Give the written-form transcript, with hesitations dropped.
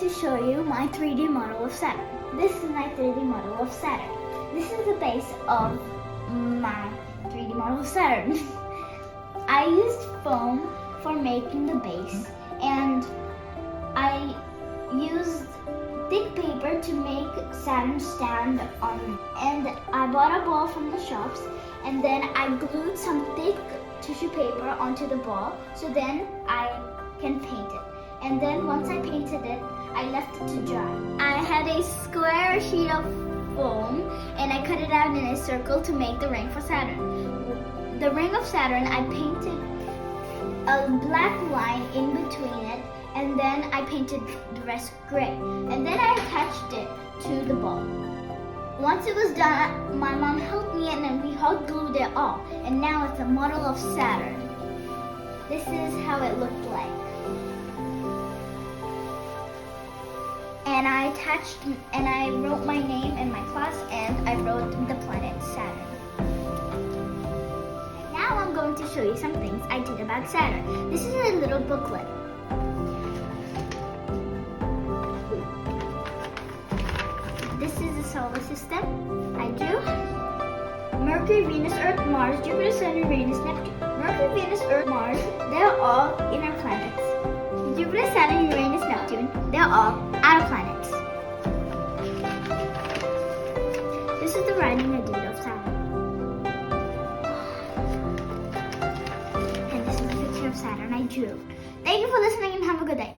to show you my 3D model of Saturn. This is my 3D model of Saturn. This is the base of my 3D model of Saturn. I used foam for making the base, and I used thick paper to make Saturn stand on it. And I bought a ball from the shops, and then I glued some thick tissue paper onto the ball, so then I can paint it. And then once I painted it, I left it to dry. I had a square sheet of foam, and I cut it out in a circle to make the ring for Saturn. The ring of Saturn, I painted a black line in between it, and then I painted the rest gray. And then I attached it to the ball. Once it was done, my mom helped me and then we hot glued it all. And now it's a model of Saturn. This is how it looked like. And I wrote my name and my class, and I wrote the planet Saturn. Now I'm going to show you some things I did about Saturn. This is a little booklet. This is the solar system. I drew Mercury, Venus, Earth, Mars, Jupiter, Saturn, Uranus, Neptune. Mercury, Venus, Earth, Mars, they're all inner planets. Jupiter, Saturn, Uranus, Neptune, they're all outer planets. This is the writing I did of Saturn. And this is the picture of Saturn I drew. Thank you for listening and have a good day.